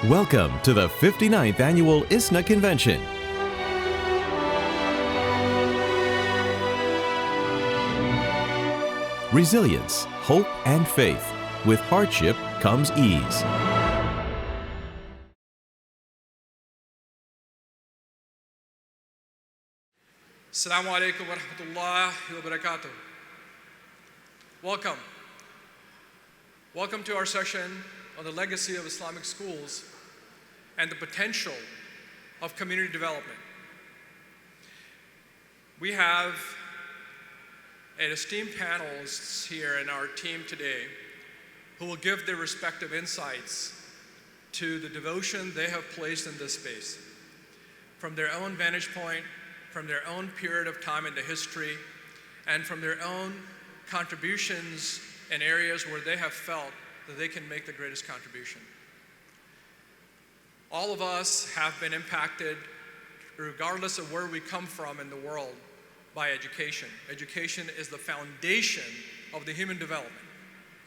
Welcome to the 59th Annual ISNA Convention. Resilience, hope, and faith. With hardship comes ease. Assalamu alaikum wa rahmatullahi wa barakatuh. Welcome. Welcome to our session on the legacy of Islamic schools and the potential of community development. We have an esteemed panelists here in our team today who will give their respective insights to the devotion they have placed in this space from their own vantage point, from their own period of time in the history, and from their own contributions in areas where they have felt that they can make the greatest contribution. All of us have been impacted, regardless of where we come from in the world, by education. Education is the foundation of the human development.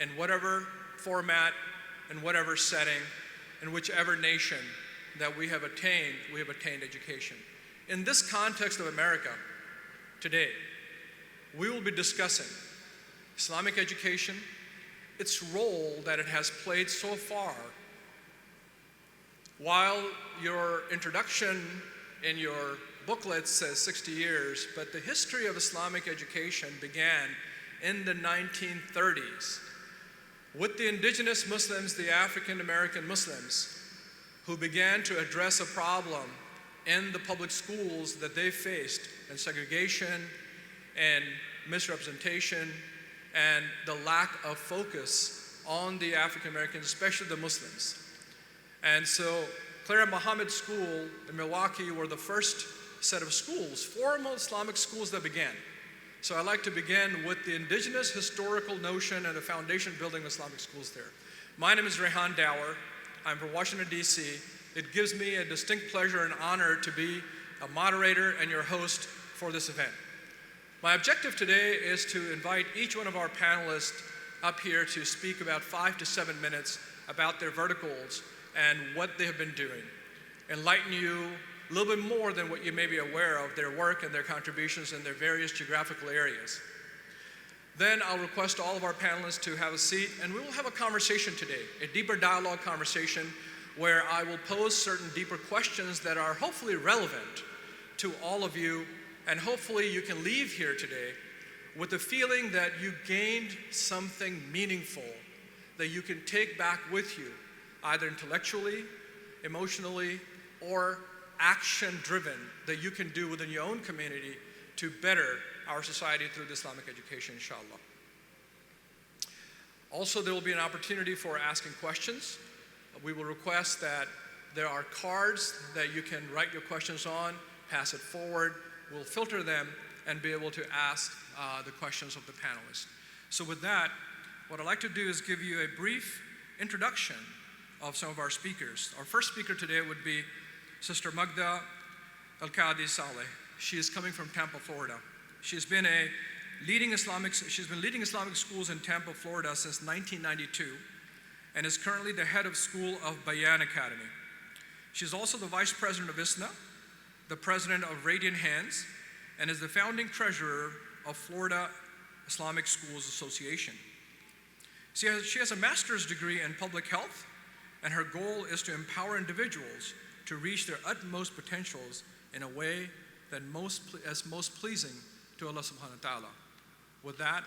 In whatever format, in whatever setting, in whichever nation that we have attained education. In this context of America, today, we will be discussing Islamic education, its role that it has played so far. While your introduction in your booklet says 60 years, but the history of Islamic education began in the 1930s with the indigenous Muslims, the African American Muslims, who began to address a problem in the public schools that they faced in segregation and misrepresentation and the lack of focus on the African Americans, especially the Muslims. And so Clara Muhammad School in Milwaukee were the first set of schools, formal Islamic schools that began. So I'd like to begin with the indigenous historical notion and the foundation building of Islamic schools there. My name is Rehan Dower. I'm from Washington, D.C. It gives me a distinct pleasure and honor to be a moderator and your host for this event. My objective today is to invite each one of our panelists up here to speak about 5 to 7 minutes about their verticals and what they have been doing. Enlighten you a little bit more than what you may be aware of their work and their contributions in their various geographical areas. Then I'll request all of our panelists to have a seat, and we will have a conversation today, a deeper dialogue conversation where I will pose certain deeper questions that are hopefully relevant to all of you, and hopefully you can leave here today with the feeling that you gained something meaningful that you can take back with you, either intellectually, emotionally, or action-driven, that you can do within your own community to better our society through the Islamic education, inshallah. Also, there will be an opportunity for asking questions. We will request that there are cards that you can write your questions on, pass it forward. We'll filter them and be able to ask the questions of the panelists. So with that, what I'd like to do is give you a brief introduction of some of our speakers. Our first speaker today would be Sister Magda Al-Qadi Saleh. She is coming from Tampa, Florida. She's been leading Islamic schools in Tampa, Florida since 1992 and is currently the head of school of Bayan Academy. She's also the vice president of ISNA, the president of Radiant Hands, and is the founding treasurer of Florida Islamic Schools Association. She has a master's degree in public health, and her goal is to empower individuals to reach their utmost potentials in a way that is most pleasing to Allah subhanahu wa ta'ala. With that,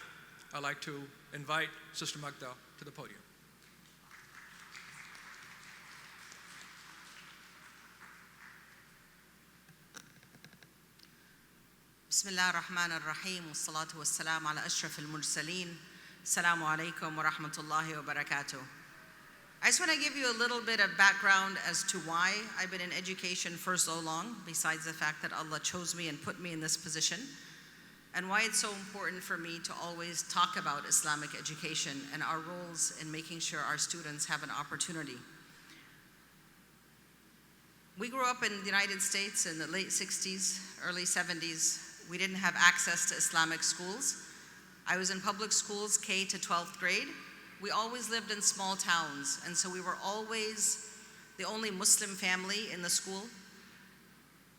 I'd like to invite Sister Magda to the podium. Bismillah ar-Rahman ar-Rahim, wa salatu wa salam ala ashraf al-mursaleen. Assalamu alaikum wa rahmatullahi wa barakatuh. I just want to give you a little bit of background as to why I've been in education for so long, besides the fact that Allah chose me and put me in this position, and why it's so important for me to always talk about Islamic education and our roles in making sure our students have an opportunity. We grew up in the United States in the late 60s, early 70s. We didn't have access to Islamic schools. I was in public schools, K to 12th grade. We always lived in small towns, and so we were always the only Muslim family in the school.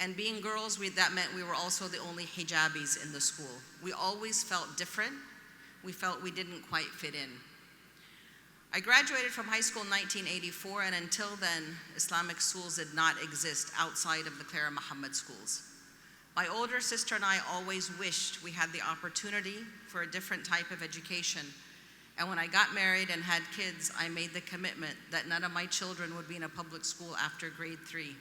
And being girls, that meant we were also the only hijabis in the school. We always felt different. We felt we didn't quite fit in. I graduated from high school in 1984, and until then, Islamic schools did not exist outside of the Clara Muhammad schools. My older sister and I always wished we had the opportunity for a different type of education. And when I got married and had kids, I made the commitment that none of my children would be in a public school after grade 3.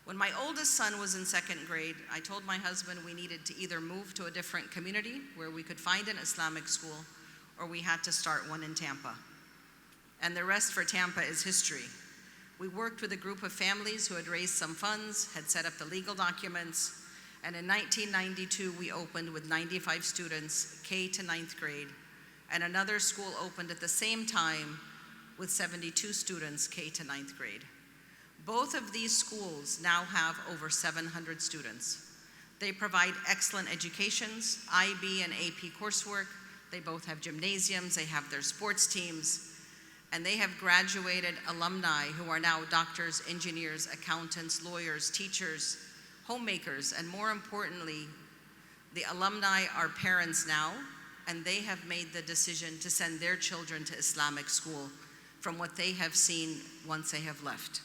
When my oldest son was in 2nd grade, I told my husband we needed to either move to a different community where we could find an Islamic school, or we had to start one in Tampa. And the rest for Tampa is history. We worked with a group of families who had raised some funds, had set up the legal documents, and in 1992 we opened with 95 students, K to 9th grade, and another school opened at the same time with 72 students, K to 9th grade. Both of these schools now have over 700 students. They provide excellent educations, IB and AP coursework. They both have gymnasiums, they have their sports teams, and they have graduated alumni who are now doctors, engineers, accountants, lawyers, teachers, homemakers, and more importantly, the alumni are parents now, and they have made the decision to send their children to Islamic school from what they have seen once they have left.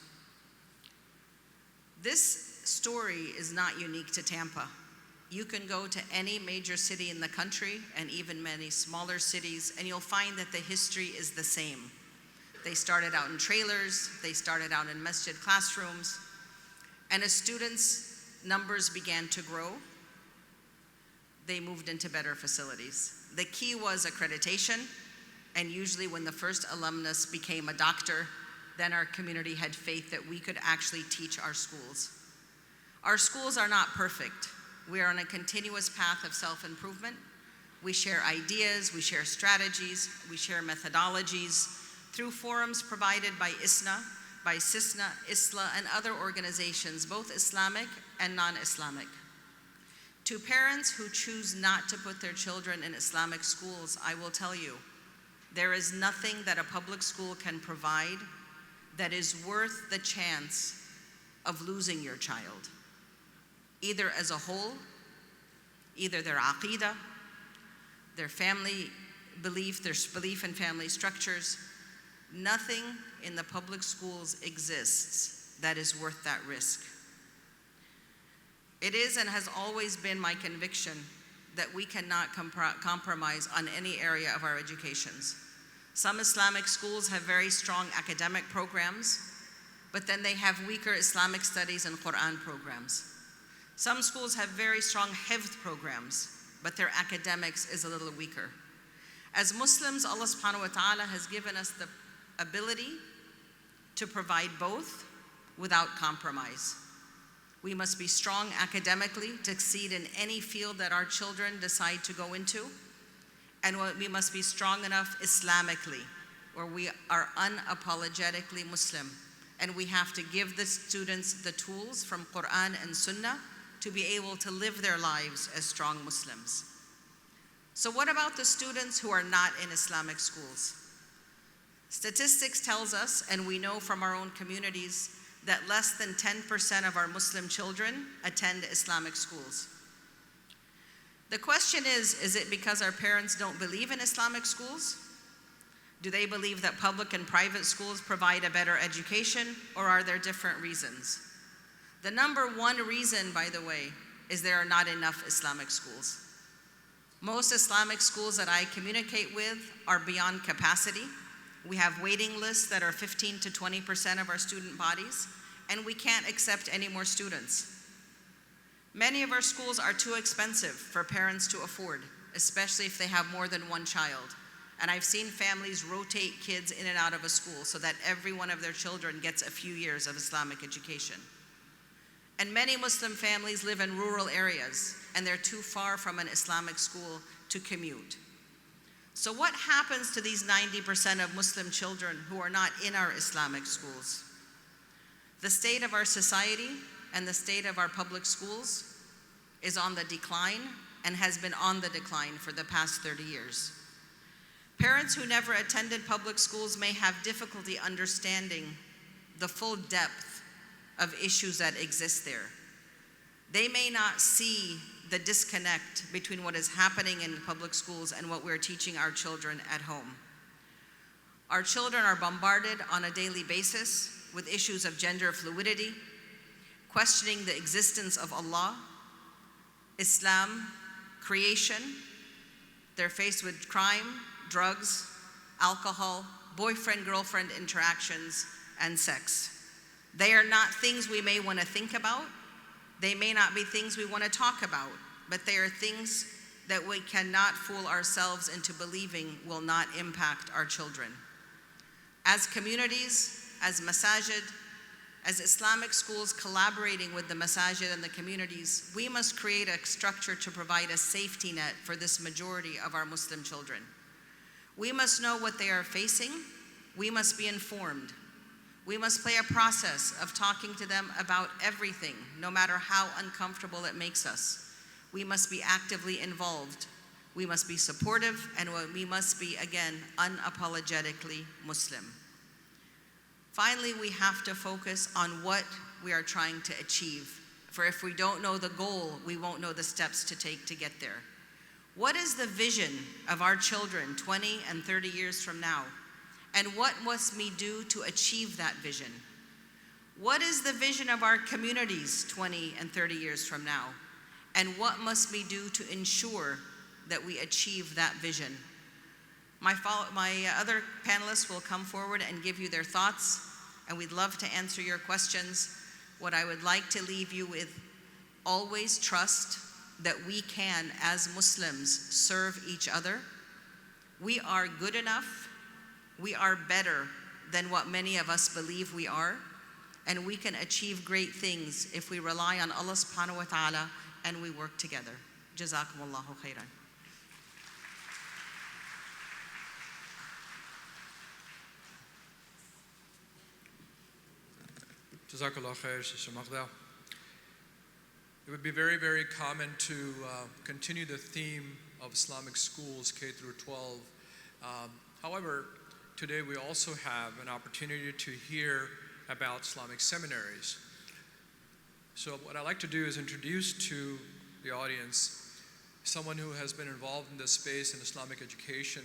This story is not unique to Tampa. You can go to any major city in the country and even many smaller cities, and you'll find that the history is the same. They started out in trailers, they started out in masjid classrooms, and as students' numbers began to grow, they moved into better facilities. The key was accreditation, and usually when the first alumnus became a doctor, then our community had faith that we could actually teach our schools. Our schools are not perfect. We are on a continuous path of self-improvement. We share ideas, we share strategies, we share methodologies through forums provided by ISNA, by ISNA, ISLA, and other organizations, both Islamic and non-Islamic. To parents who choose not to put their children in Islamic schools, I will tell you, there is nothing that a public school can provide that is worth the chance of losing your child, either as a whole, either their aqeedah, their family belief, their belief in family structures. Nothing in the public schools exists that is worth that risk. It is and has always been my conviction that we cannot compromise on any area of our educations. Some Islamic schools have very strong academic programs, but then they have weaker Islamic studies and Quran programs. Some schools have very strong hifz programs, but their academics is a little weaker. As Muslims, Allah subhanahu wa ta'ala has given us the ability to provide both without compromise. We must be strong academically to succeed in any field that our children decide to go into, and we must be strong enough Islamically, where we are unapologetically Muslim, and we have to give the students the tools from Quran and Sunnah to be able to live their lives as strong Muslims. So what about the students who are not in Islamic schools? Statistics tells us, and we know from our own communities, that less than 10% of our Muslim children attend Islamic schools. The question is it because our parents don't believe in Islamic schools? Do they believe that public and private schools provide a better education, or are there different reasons? The number one reason, by the way, is there are not enough Islamic schools. Most Islamic schools that I communicate with are beyond capacity. We have waiting lists that are 15 to 20% of our student bodies, and we can't accept any more students. Many of our schools are too expensive for parents to afford, especially if they have more than one child. And I've seen families rotate kids in and out of a school so that every one of their children gets a few years of Islamic education. And many Muslim families live in rural areas, and they're too far from an Islamic school to commute. So what happens to these 90% of Muslim children who are not in our Islamic schools? The state of our society and the state of our public schools is on the decline and has been on the decline for the past 30 years. Parents who never attended public schools may have difficulty understanding the full depth of issues that exist there. They may not see the disconnect between what is happening in public schools and what we're teaching our children at home. Our children are bombarded on a daily basis with issues of gender fluidity, questioning the existence of Allah, Islam, creation. They're faced with crime, drugs, alcohol, boyfriend-girlfriend interactions, and sex. They are not things we may want to think about. They may not be things we want to talk about, but they are things that we cannot fool ourselves into believing will not impact our children. As communities, as masajid, as Islamic schools collaborating with the masajid and the communities, we must create a structure to provide a safety net for this majority of our Muslim children. We must know what they are facing. We must be informed. We must play a process of talking to them about everything, no matter how uncomfortable it makes us. We must be actively involved. We must be supportive, and we must be, again, unapologetically Muslim. Finally, we have to focus on what we are trying to achieve. For if we don't know the goal, we won't know the steps to take to get there. What is the vision of our children 20 and 30 years from now? And what must we do to achieve that vision? What is the vision of our communities 20 and 30 years from now? And what must we do to ensure that we achieve that vision? My other panelists will come forward and give you their thoughts, and we'd love to answer your questions. What I would like to leave you with, always trust that we can, as Muslims, serve each other. We are good enough. We are better than what many of us believe we are, and we can achieve great things if we rely on Allah subhanahu wa ta'ala and we work together. Jazakumullahu khairan. Jazakallah khair, Sister Maghdal. It would be very, very common to continue the theme of Islamic schools, K through 12. However, today we also have an opportunity to hear about Islamic seminaries. So what I'd like to do is introduce to the audience someone who has been involved in this space in Islamic education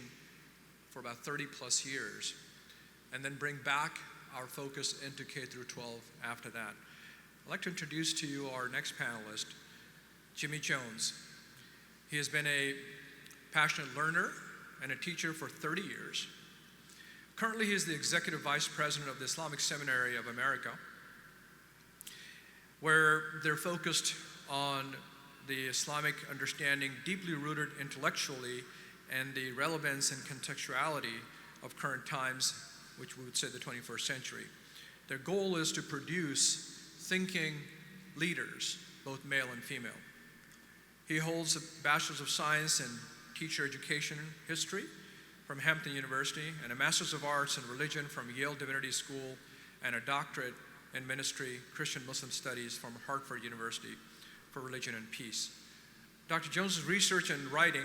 for about 30 plus years, and then bring back our focus into K through 12 after that. I'd like to introduce to you our next panelist, Jimmy Jones. He has been a passionate learner and a teacher for 30 years. Currently, he is the Executive Vice President of the Islamic Seminary of America, where they're focused on the Islamic understanding deeply rooted intellectually and the relevance and contextuality of current times, which we would say the 21st century. Their goal is to produce thinking leaders, both male and female. He holds a Bachelor's of Science in Teacher Education History from Hampton University and a Master's of Arts in Religion from Yale Divinity School and a doctorate in Ministry, Christian Muslim Studies from Hartford University for Religion and Peace. Dr. Jones's research and writing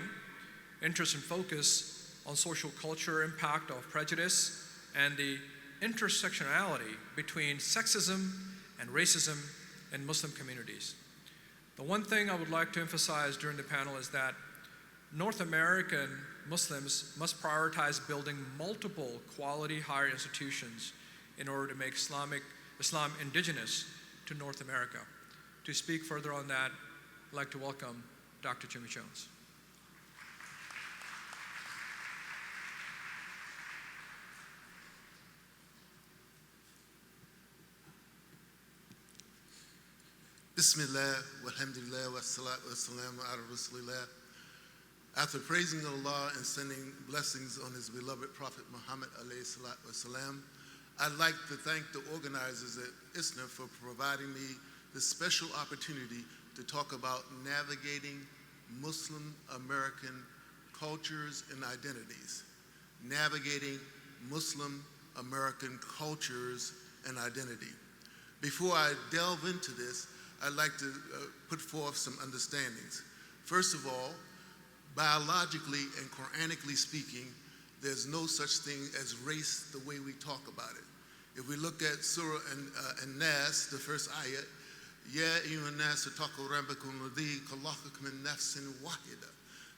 interest and focus on social culture, impact of prejudice, and the intersectionality between sexism and racism in Muslim communities. The one thing I would like to emphasize during the panel is that North American Muslims must prioritize building multiple quality higher institutions in order to make Islam indigenous to North America. To speak further on that, I'd like to welcome Dr. Jimmy Jones. Bismillah, walhamdulillah, wassalatu wassalamu ala rasulillah. After praising Allah and sending blessings on His beloved Prophet Muhammad alayhi salatu wassalam, I'd like to thank the organizers at ISNA for providing me this special opportunity to talk about navigating Muslim American cultures and identities. Navigating Muslim American cultures and identity. Before I delve into this, I'd like to put forth some understandings. First of all, biologically and Quranically speaking, there's no such thing as race the way we talk about it. If we look at Surah and Nas, the first ayat, Ya ayyuhan nas taqu rabbakum alladhi khalaqakum min nafsin wahida.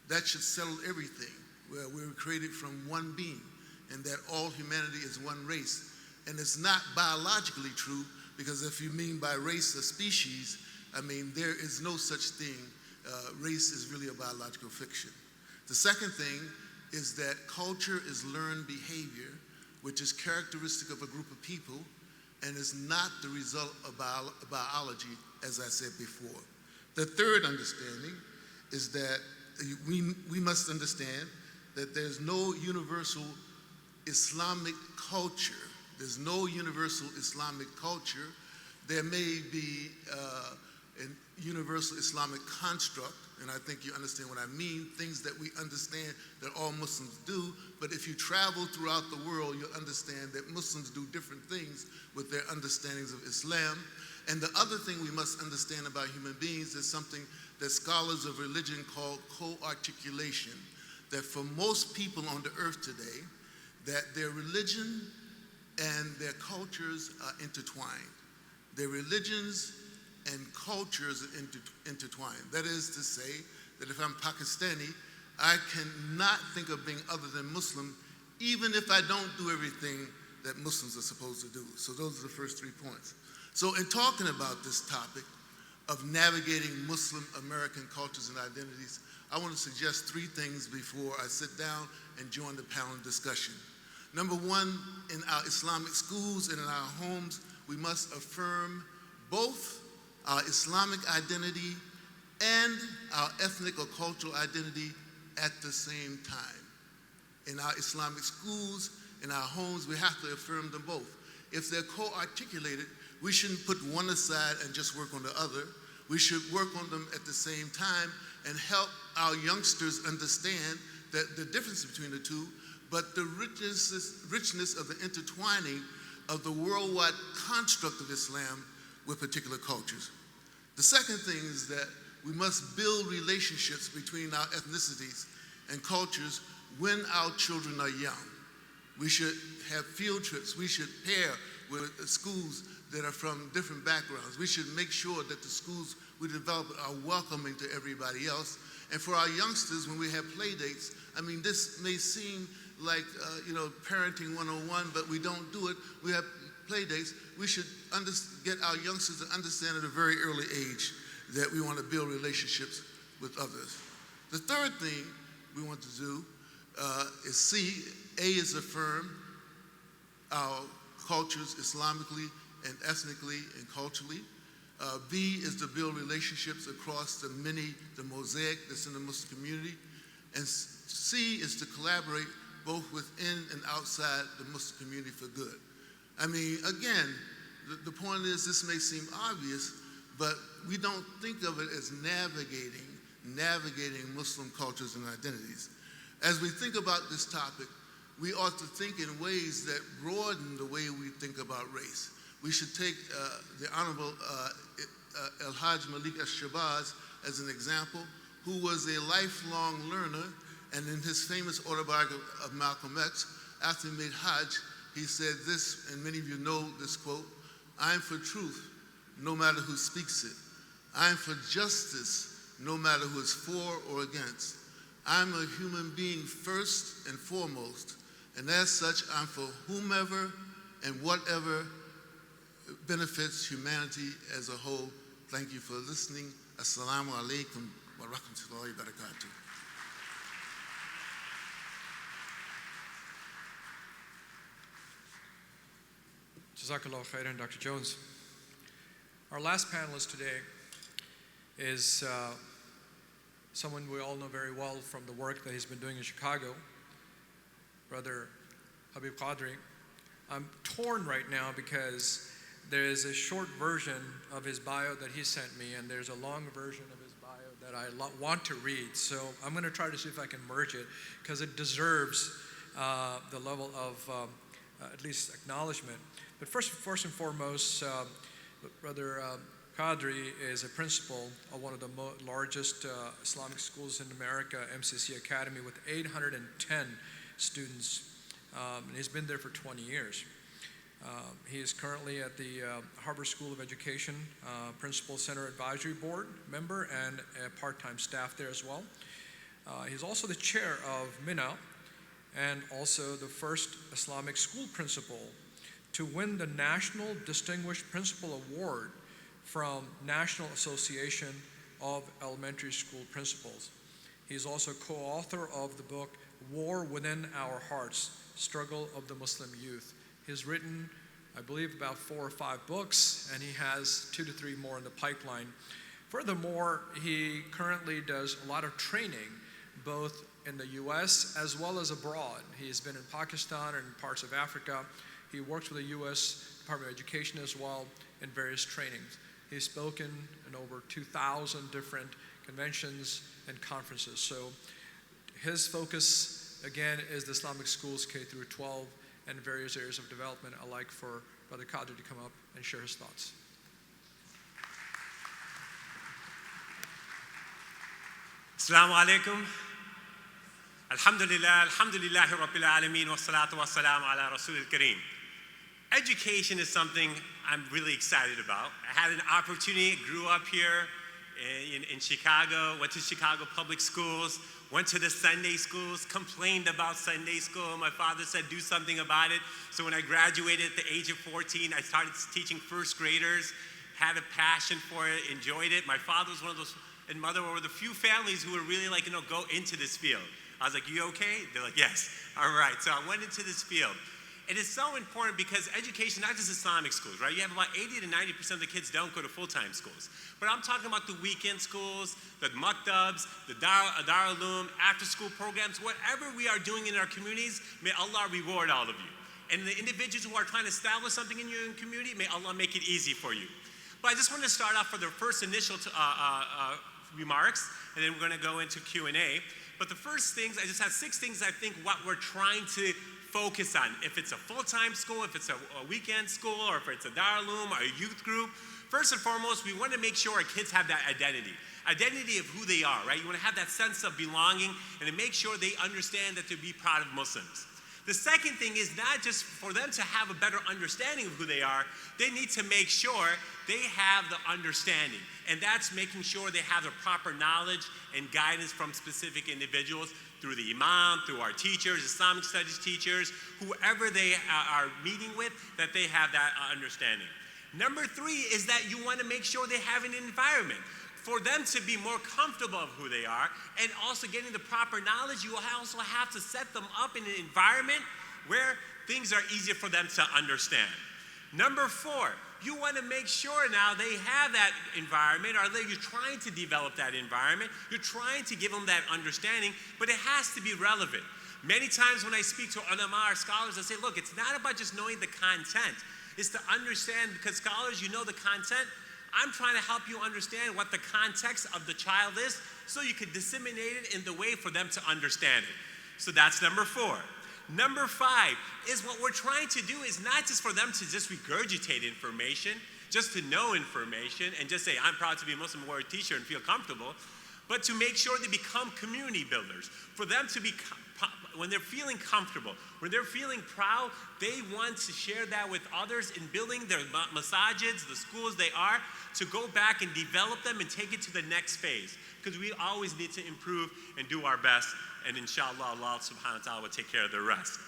That should settle everything. Where we were created from one being, and that all humanity is one race. And it's not biologically true, because if you mean by race a species, I mean, there is no such thing. Race is really a biological fiction. The second thing is that culture is learned behavior, which is characteristic of a group of people, and is not the result of biology, as I said before. The third understanding is that we must understand that there's no universal Islamic culture. There's no universal Islamic culture. There may be a universal Islamic construct, and I think you understand what I mean, things that we understand that all Muslims do, but if you travel throughout the world, you'll understand that Muslims do different things with their understandings of Islam. And the other thing we must understand about human beings is something that scholars of religion call co-articulation, that for most people on the earth today, that their religion and their cultures are intertwined. Their religions and cultures are intertwined. That is to say that if I'm Pakistani, I cannot think of being other than Muslim, even if I don't do everything that Muslims are supposed to do. So those are the first 3 points. So in talking about this topic of navigating Muslim American cultures and identities, I want to suggest 3 things before I sit down and join the panel discussion. Number one, in our Islamic schools and in our homes, we must affirm both our Islamic identity and our ethnic or cultural identity at the same time. In our Islamic schools, in our homes, we have to affirm them both. If they're co-articulated, we shouldn't put one aside and just work on the other. We should work on them at the same time and help our youngsters understand that the difference between the two, but the richness of the intertwining of the worldwide construct of Islam with particular cultures. The second thing is that we must build relationships between our ethnicities and cultures when our children are young. We should have field trips. We should pair with schools that are from different backgrounds. We should make sure that the schools we develop are welcoming to everybody else. And for our youngsters, when we have play dates, I mean, this may seem like, parenting 101, but we don't do it. We have play dates. We should get our youngsters to understand at a very early age that we want to build relationships with others. The third thing we want to do is C. A is affirm our cultures Islamically and ethnically and culturally. B is to build relationships across the mosaic that's in the Muslim community. And C is to collaborate both within and outside the Muslim community for good. I mean, again, the point is this may seem obvious, but we don't think of it as navigating Muslim cultures and identities. As we think about this topic, we ought to think in ways that broaden the way we think about race. We should take the Honorable El-Hajj Malik Al-Shabazz as an example, who was a lifelong learner, and in his famous autobiography of Malcolm X, after he made Hajj, he said this, and many of you know this quote, "I am for truth, no matter who speaks it. I am for justice, no matter who is for or against. I'm a human being first and foremost, and as such, I'm for whomever and whatever benefits humanity as a whole." Thank you for listening. Assalamu alaikum wa rahmatullahi wa barakatuh. Jazakallah khairan, Dr. Jones. Our last panelist today is someone we all know very well from the work that he's been doing in Chicago, Brother Habib Qadri. I'm torn right now because there is a short version of his bio that he sent me, and there's a long version of his bio that I want to read. So I'm going to try to see if I can merge it, because it deserves the level of at least acknowledgement. But first and foremost, Brother Qadri is a principal of one of the largest Islamic schools in America, MCC Academy, with 810 students, and he's been there for 20 years. He is currently at the Harvard School of Education Principal Center Advisory Board member and a part-time staff there as well. He's also the chair of MINA and also the first Islamic school principal to win the National Distinguished Principal Award from National Association of Elementary School Principals. He's also co-author of the book War Within Our Hearts, Struggle of the Muslim Youth. He's written, I believe, about 4 or 5 books, and he has 2 to 3 more in the pipeline. Furthermore, he currently does a lot of training, both in the US as well as abroad. He's been in Pakistan and parts of Africa. He works with the US Department of Education as well in various trainings. He's spoken in over 2,000 different conventions and conferences. So his focus, again, is the Islamic schools K through 12 and various areas of development. I'd like for Brother Qadri to come up and share his thoughts. Assalamu alaikum. Alhamdulillah, alhamdulillahi rabbil alameen, wa salatu wa salam ala rasulil kareem. Education is something I'm really excited about. I had an opportunity, grew up here in Chicago, went to Chicago public schools, went to the Sunday schools, complained about Sunday school. My father said, do something about it. So when I graduated at the age of 14, I started teaching first graders, had a passion for it, enjoyed it. My father was one of those, and mother were the few families who were really like, go into this field. I was like, you okay? They're like, yes. All right, so I went into this field. It is so important because education, not just Islamic schools, right? You have about 80 to 90% of the kids don't go to full-time schools. But I'm talking about the weekend schools, the maktabs, the Dar Uloom, after-school programs, whatever we are doing in our communities, may Allah reward all of you. And the individuals who are trying to establish something in your community, may Allah make it easy for you. But I just want to start off for the first initial remarks, and then we're going to go into Q&A. But the first things, I just have 6 things I think what we're trying to focus on. If it's a full-time school, if it's a weekend school, or if it's a Dar Uloom or a youth group, first and foremost, we want to make sure our kids have that identity of who they are, right? You want to have that sense of belonging and to make sure they understand that to be proud of Muslims. The second thing is not just for them to have a better understanding of who they are, they need to make sure they have the understanding. And that's making sure they have the proper knowledge and guidance from specific individuals through the imam, through our teachers, Islamic studies teachers, whoever they are meeting with, that they have that understanding. Number 3 is that you want to make sure they have an environment for them to be more comfortable of who they are, and also getting the proper knowledge. You also have to set them up in an environment where things are easier for them to understand. Number 4, you want to make sure now they have that environment, or you're trying to develop that environment, you're trying to give them that understanding, but it has to be relevant. Many times when I speak to ulama or scholars, I say, look, it's not about just knowing the content, it's to understand, because scholars, you know the content. I'm trying to help you understand what the context of the child is so you can disseminate it in the way for them to understand it. So that's number 4. Number 5 is what we're trying to do is not just for them to just regurgitate information, just to know information and just say, I'm proud to be a Muslim, wear a t-shirt and feel comfortable, but to make sure they become community builders. For them to be, when they're feeling comfortable, when they're feeling proud, they want to share that with others in building their masajids, the schools they are, to go back and develop them and take it to the next phase. Because we always need to improve and do our best, and inshallah, Allah subhanahu wa ta'ala will take care of the rest.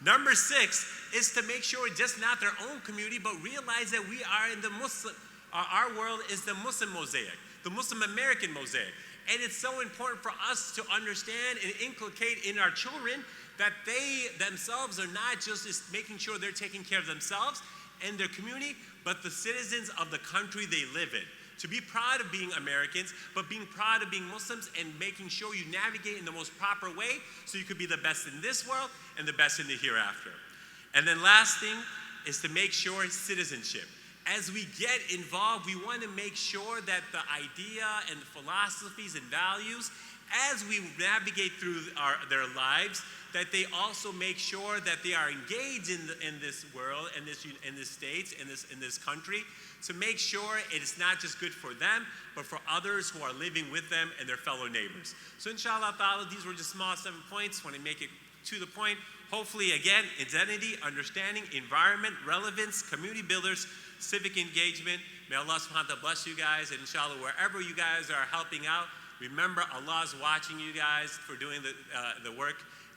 Number 6 is to make sure just not their own community, but realize that we are in the Muslim, our world is the Muslim mosaic, the Muslim American mosaic. And it's so important for us to understand and inculcate in our children that they themselves are not just making sure they're taking care of themselves and their community, but the citizens of the country they live in. To be proud of being Americans, but being proud of being Muslims and making sure you navigate in the most proper way so you could be the best in this world and the best in the hereafter. And then last thing is to make sure citizenship. As we get involved, we want to make sure that the idea and the philosophies and values, as we navigate through their lives, that they also make sure that they are engaged in this world, in this state, in this country, to make sure it is not just good for them, but for others who are living with them and their fellow neighbors. So inshallah ta'ala, these were just small 7 points. When I make it to the point, Hopefully, again, identity, understanding, environment, relevance, community builders, civic engagement. May Allah subhanahu wa ta'ala bless you guys, and inshallah, wherever you guys are helping out, remember Allah is watching you guys for doing the work,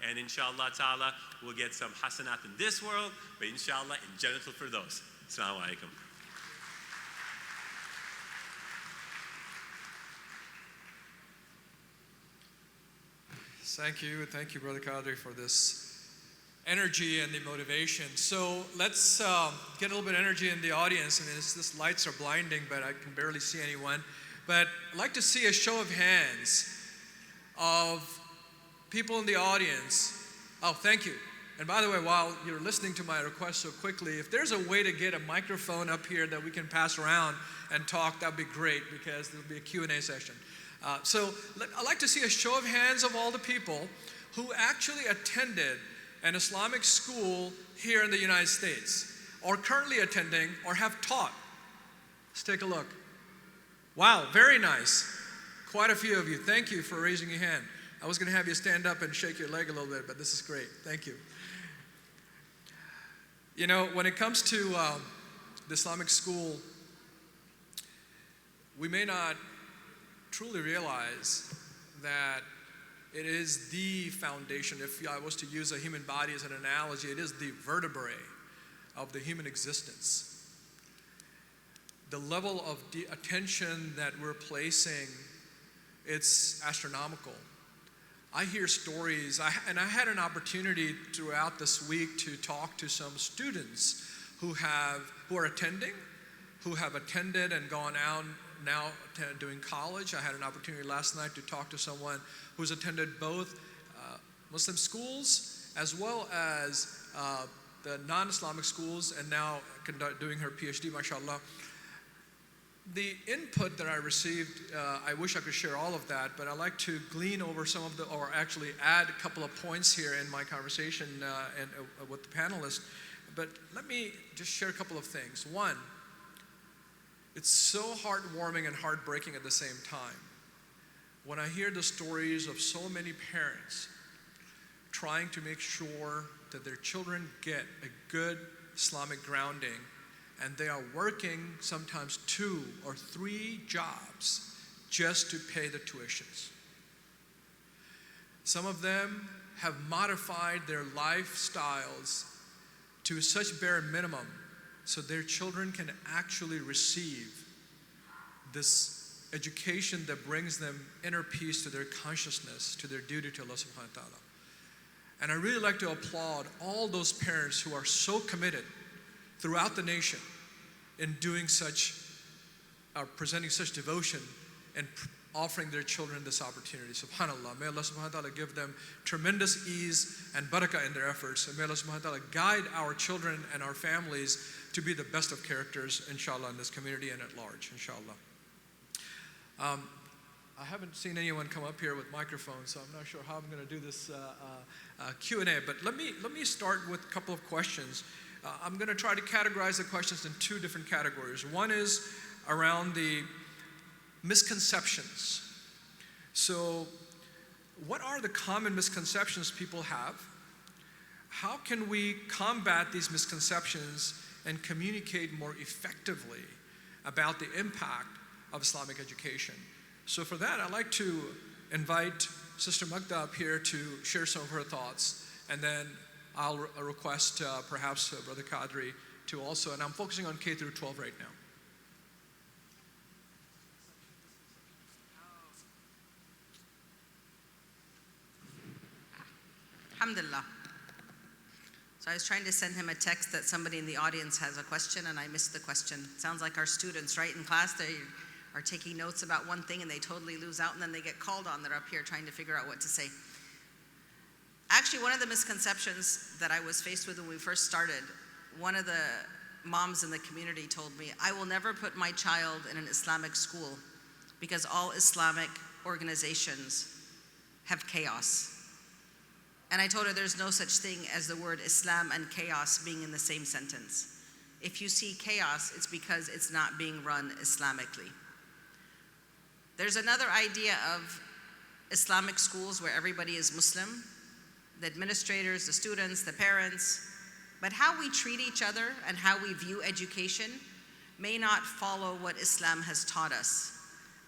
and inshallah ta'ala, we'll get some hasanat in this world, but inshallah, in Jannatul Firdaus. Assalamu alaikum. Thank you, Brother Qadri, for this energy and the motivation. So let's get a little bit of energy in the audience. I mean, this lights are blinding, but I can barely see anyone. But I'd like to see a show of hands of people in the audience. Oh, thank you. And by the way, while you're listening to my request so quickly, if there's a way to get a microphone up here that we can pass around and talk, that'd be great, because there'll be a Q&A session. I'd like to see a show of hands of all the people who actually attended an Islamic school here in the United States, or currently attending, or have taught. Let's take a look. Wow, very nice. Quite a few of you. Thank you for raising your hand. I was going to have you stand up and shake your leg a little bit, but this is great. Thank you. You know, when it comes to the Islamic school, we may not truly realize that it is the foundation. If I was to use a human body as an analogy, it is the vertebrae of the human existence. The level of attention that we're placing, it's astronomical. I hear stories, and I had an opportunity throughout this week to talk to some students who are attending, who have attended and gone out now doing college. I had an opportunity last night to talk to someone who's attended both Muslim schools as well as the non-Islamic schools, and now doing her PhD, mashallah. The input that I received, I wish I could share all of that, but I'd like to glean over some of or actually add a couple of points here in my conversation with the panelists. But let me just share a couple of things. One, it's so heartwarming and heartbreaking at the same time when I hear the stories of so many parents trying to make sure that their children get a good Islamic grounding, and they are working sometimes 2 or 3 jobs just to pay the tuitions. Some of them have modified their lifestyles to such bare minimum so their children can actually receive this education that brings them inner peace to their consciousness, to their duty to Allah subhanahu wa ta'ala. And I really like to applaud all those parents who are so committed throughout the nation in doing such, presenting such devotion and offering their children this opportunity. SubhanAllah. May Allah subhanahu wa ta'ala give them tremendous ease and barakah in their efforts. And may Allah subhanahu wa ta'ala guide our children and our families to be the best of characters, inshallah, in this community and at large, inshallah. I haven't seen anyone come up here with microphones, so I'm not sure how I'm going to do this Q&A. But let me start with a couple of questions. I'm going to try to categorize the questions in 2 different categories. One is around the misconceptions. So, what are the common misconceptions people have? How can we combat these misconceptions and communicate more effectively about the impact of Islamic education? So for that, I'd like to invite Sister Magda up here to share some of her thoughts, and then I'll request perhaps Brother Qadri to also, and I'm focusing on K through 12 right now. Alhamdulillah. So I was trying to send him a text that somebody in the audience has a question, and I missed the question. Sounds like our students, right, in class, they are taking notes about one thing and they totally lose out, and then they get called on. They're up here trying to figure out what to say. Actually, one of the misconceptions that I was faced with when we first started, one of the moms in the community told me, I will never put my child in an Islamic school because all Islamic organizations have chaos. And I told her there's no such thing as the word Islam and chaos being in the same sentence. If you see chaos, it's because it's not being run Islamically. There's another idea of Islamic schools where everybody is Muslim. the administrators, the students, the parents, but how we treat each other and how we view education may not follow what Islam has taught us.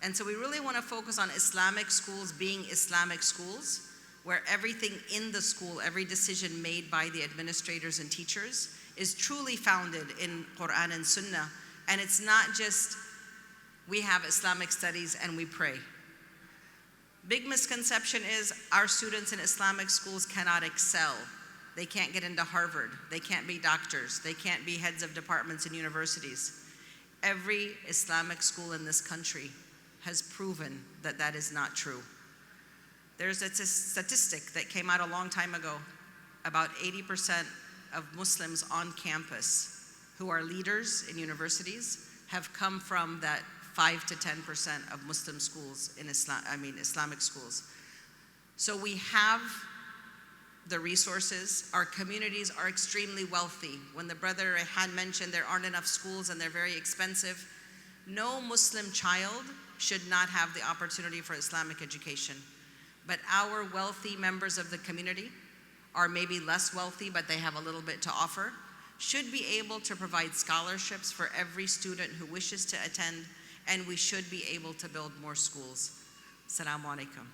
And so we really want to focus on Islamic schools being Islamic schools, where everything in the school, every decision made by the administrators and teachers is truly founded in Quran and Sunnah. And it's not just we have Islamic studies and we pray. Big misconception is our students in Islamic schools cannot excel. They can't get into Harvard. They can't be doctors. They can't be heads of departments in universities. Every Islamic school in this country has proven that that is not true. There's a statistic that came out a long time ago. About 80% of Muslims on campus who are leaders in universities have come from that 5 to 10% of Muslim schools in Islamic schools. So we have the resources. Our communities are extremely wealthy. When the brother had mentioned there aren't enough schools and they're very expensive, no Muslim child should not have the opportunity for Islamic education. But our wealthy members of the community are maybe less wealthy, but they have a little bit to offer, should be able to provide scholarships for every student who wishes to attend, and we should be able to build more schools. Assalamu alaikum.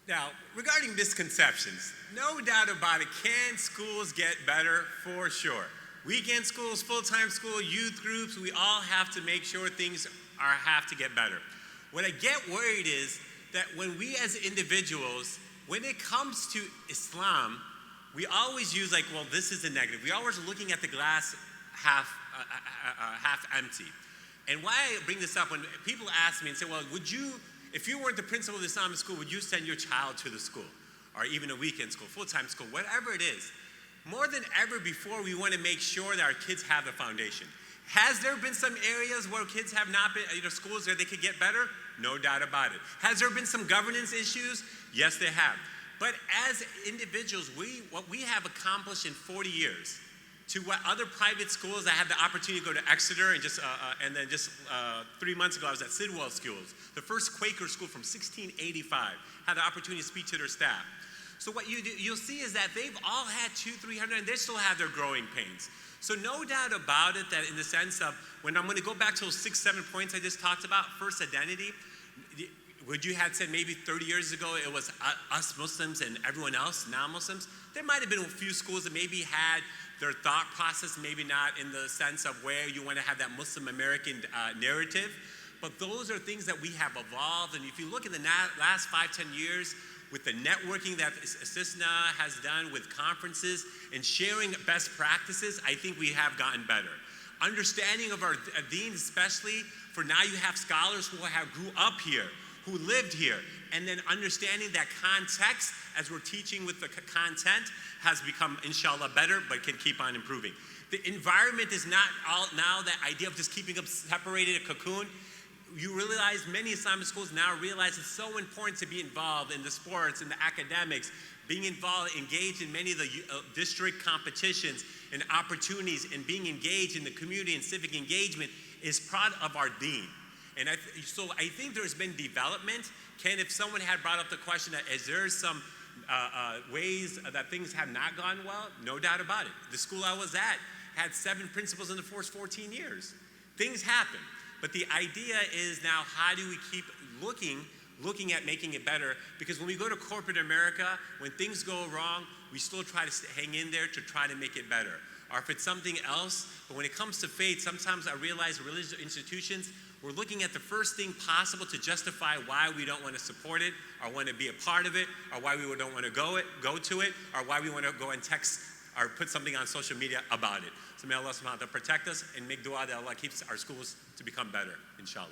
Now, regarding misconceptions, no doubt about it, can schools get better? For sure. Weekend schools, full-time school, youth groups, we all have to make sure things have to get better. What I get worried is that when we as individuals, when it comes to Islam, we always use like, well, this is a negative. We always are looking at the glass half empty. And why I bring this up, when people ask me and say, well, would you, if you weren't the principal of the Islamic school, would you send your child to the school? Or even a weekend school, full-time school, whatever it is. More than ever before, we want to make sure that our kids have the foundation. Has there been some areas where kids have not been, schools where they could get better? No doubt about it. Has there been some governance issues? Yes, they have. But as individuals, what we have accomplished in 40 years, to what other private schools, I had the opportunity to go to Exeter, and then just 3 months ago I was at Sidwell Schools, the first Quaker school from 1685. Had the opportunity to speak to their staff. So what you'll see is that they've all had 200, 300, and they still have their growing pains. So no doubt about it that in the sense of, when I'm going to go back to those 6, 7 points I just talked about, first identity, would you have said maybe 30 years ago it was us Muslims and everyone else, non-Muslims? There might have been a few schools that maybe had their thought process, maybe not in the sense of where you want to have that Muslim American narrative, but those are things that we have evolved. And if you look at the last 5, 10 years, with the networking that ISNA has done with conferences and sharing best practices, I think we have gotten better. Understanding of our deen, especially for now you have scholars who grew up here, who lived here, and then understanding that context as we're teaching with the content has become, inshallah, better, but can keep on improving. The environment is not all now that idea of just keeping them separated, a cocoon. You realize many Islamic schools now realize it's so important to be involved in the sports and the academics, being involved, engaged in many of the district competitions and opportunities, and being engaged in the community and civic engagement is part of our deen. And so I think there's been development. Ken, if someone had brought up the question that is there some ways that things have not gone well, no doubt about it. The school I was at had 7 principals in the first 14 years. Things happen. But the idea is now, how do we keep looking at making it better? Because when we go to corporate America, when things go wrong, we still try to hang in there to try to make it better. Or if it's something else, but when it comes to faith, sometimes I realize religious institutions, we're looking at the first thing possible to justify why we don't want to support it, or want to be a part of it, or why we don't want to go to it, or why we want to go and text or put something on social media about it. So may Allah subhanahu wa ta'ala protect us and make dua that Allah keeps our schools to become better, inshallah.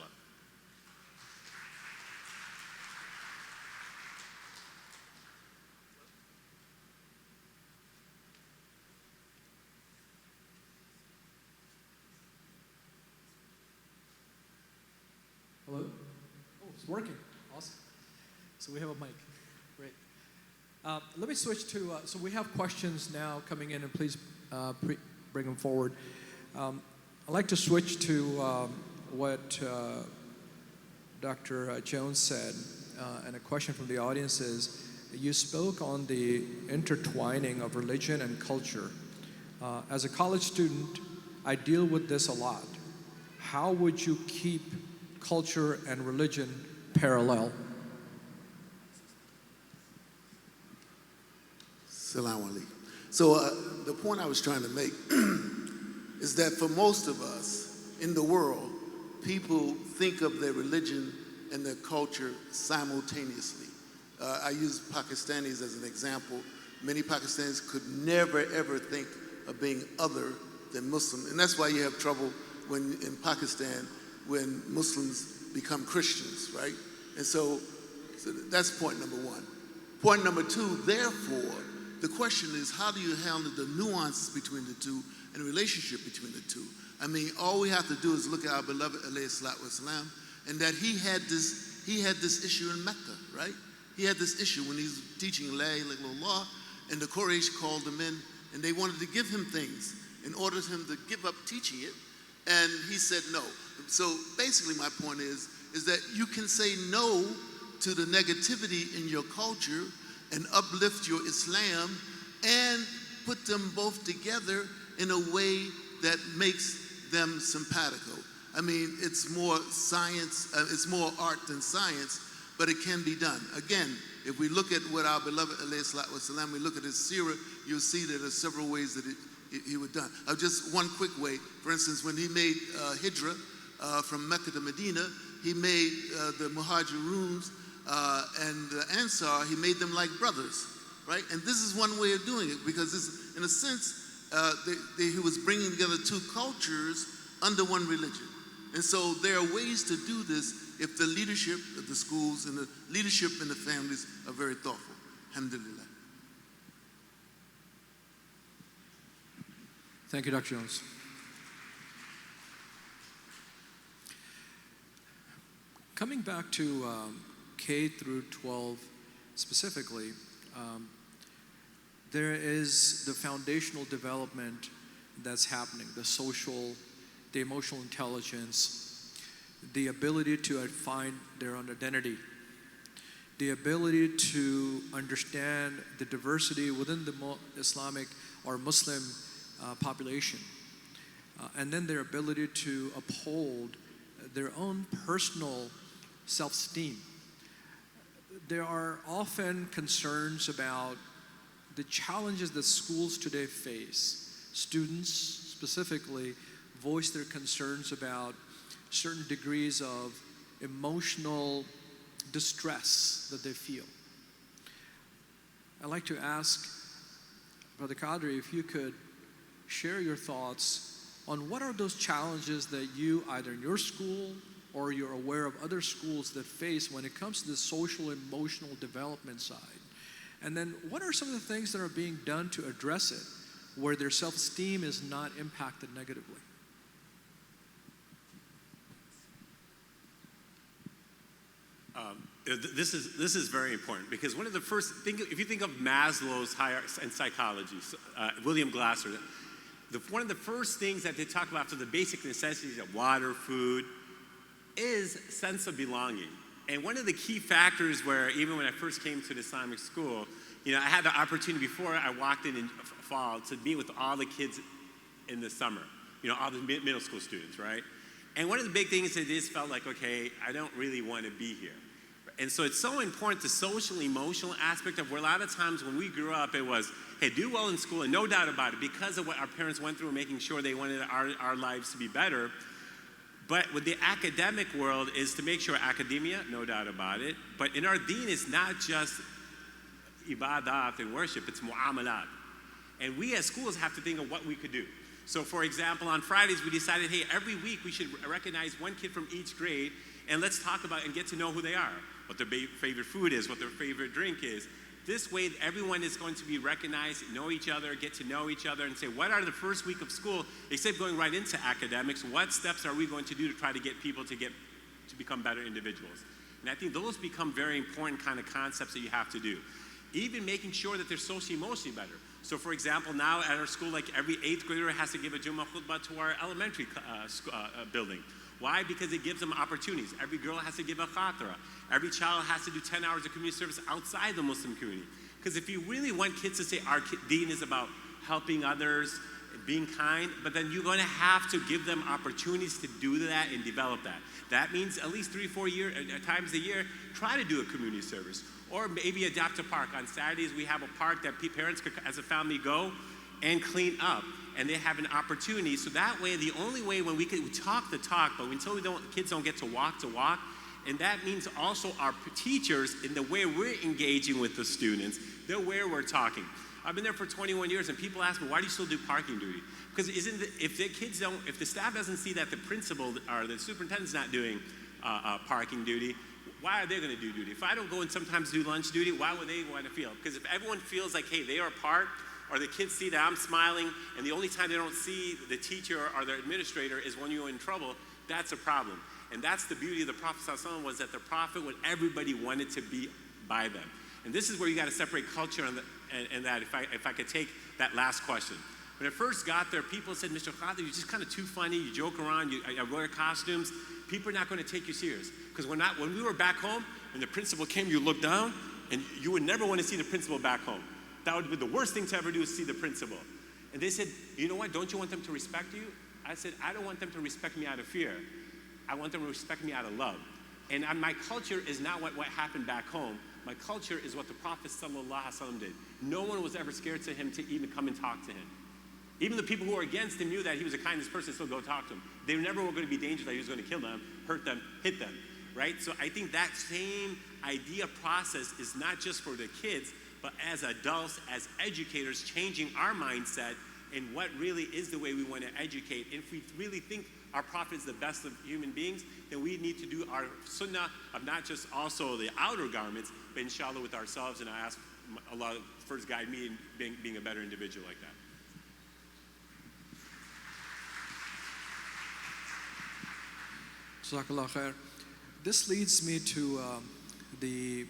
Hello? Oh, it's working. Awesome. So we have a mic. Great. Let me switch to, so we have questions now coming in, and please bring them forward. I'd like to switch to what Dr. Jones said, and a question from the audience is, you spoke on the intertwining of religion and culture. As a college student, I deal with this a lot. How would you keep culture and religion parallel? Salaam alaikum. So the point I was trying to make is that for most of us in the world, people think of their religion and their culture simultaneously. I use Pakistanis as an example. Many Pakistanis could never ever think of being other than Muslim. And that's why you have trouble when in Pakistan when Muslims become Christians, right? And so that's point number one. Point number two, therefore, the question is, how do you handle the nuances between the two and the relationship between the two? I mean, all we have to do is look at our beloved alayhi salatu wasalam, and that he had this issue in Mecca, right? He had this issue when he was teaching La ilaha illallah, and the Quraysh called him in, and they wanted to give him things in order for him to give up teaching it, and he said no. So basically my point is that you can say no to the negativity in your culture and uplift your Islam and put them both together in a way that makes them simpatico. I mean, it's more science, it's more art than science, but it can be done. Again, if we look at what our beloved alayhi salatu wasalam, we look at his seerah, you'll see that there's several ways that he was done. Just one quick way, for instance, when he made hijrah from Mecca to Medina, he made the muhajiruns and the Ansar, he made them like brothers, right? And this is one way of doing it, because this, in a sense, he was bringing together two cultures under one religion. And so there are ways to do this if the leadership of the schools and the leadership in the families are very thoughtful. Alhamdulillah. Thank you, Dr. Jones. Coming back to K through 12 specifically, there is the foundational development that's happening, the social, the emotional intelligence, the ability to find their own identity, the ability to understand the diversity within the Islamic or Muslim population, and then their ability to uphold their own personal self-esteem. There are often concerns about the challenges that schools today face. Students specifically voice their concerns about certain degrees of emotional distress that they feel. I'd like to ask Brother Qadri if you could share your thoughts on what are those challenges that you, either in your school or you're aware of other schools that face when it comes to the social emotional development side. And then what are some of the things that are being done to address it where their self-esteem is not impacted negatively? This is very important, because one of the first if you think of Maslow's hierarchy in psychology, William Glasser, one of the first things that they talk about for the basic necessities of water, food, is sense of belonging. And one of the key factors where, even when I first came to the Islamic school, I had the opportunity before I walked in fall to meet with all the kids in the summer, all the middle school students, right? And one of the big things is it just felt like, okay, I don't really want to be here. And so it's so important, the social, emotional aspect of where a lot of times when we grew up, it was, hey, do well in school, and no doubt about it, because of what our parents went through, making sure they wanted our lives to be better. But with the academic world is to make sure academia, no doubt about it, but in our deen, it's not just ibadat and worship, it's mu'amalat. And we as schools have to think of what we could do. So for example, on Fridays, we decided, hey, every week we should recognize one kid from each grade, and let's talk about and get to know who they are, what their favorite food is, what their favorite drink is. This way, everyone is going to be recognized, know each other, get to know each other, and say, what are the first week of school, except going right into academics, what steps are we going to do to try to get people to become better individuals? And I think those become very important kind of concepts that you have to do. even making sure that they're socially emotionally better. So for example, now at our school, like every 8th grader has to give a Jummah khutbah to our elementary building. Why? Because it gives them opportunities. Every girl has to give a khatra. Every child has to do 10 hours of community service outside the Muslim community. Because if you really want kids to say our deen is about helping others, being kind, but then you're going to have to give them opportunities to do that and develop that. That means at least 3-4 times a year, try to do a community service. Or maybe adopt a park. On Saturdays, we have a park that parents could, as a family, go and clean up. And they have an opportunity. So that way, the only way when we talk the talk, but until kids don't get to walk, and that means also our teachers, in the way we're engaging with the students, the way we're talking. I've been there for 21 years, and people ask me, why do you still do parking duty? Because if the staff doesn't see that the principal or the superintendent's not doing parking duty, why are they going to do duty? If I don't go and sometimes do lunch duty, why would they want to feel? Because if everyone feels like, hey, they are part, or the kids see that I'm smiling, and the only time they don't see the teacher or the administrator is when you're in trouble, that's a problem. And that's the beauty of the Prophet ﷺ, was that the Prophet, when everybody wanted to be by them. And this is where you got to separate culture and that. If I could take that last question. When I first got there, people said, Mr. Khadir, you're just kind of too funny. You joke around. You wear costumes. People are not going to take you serious. Because when we were back home, when the principal came, you looked down, and you would never want to see the principal back home. That would be the worst thing to ever do, is see the principal. And they said, you know what? Don't you want them to respect you? I said, I don't want them to respect me out of fear. I want them to respect me out of love. And my culture is not what happened back home. My culture is what the Prophet ﷺ did. No one was ever scared to him to even come and talk to him. Even the people who were against him knew that he was a kindest person, still go talk to him. They never were going to be dangerous, that he was going to kill them, hurt them, hit them, right? So I think that same idea process is not just for the kids, but as adults, as educators, changing our mindset and what really is the way we want to educate. And if we really think our Prophet is the best of human beings, then we need to do our sunnah of not just also the outer garments, but inshallah with ourselves. And I ask Allah to first guide me in being a better individual like that. Jazakallah khair. This leads me to the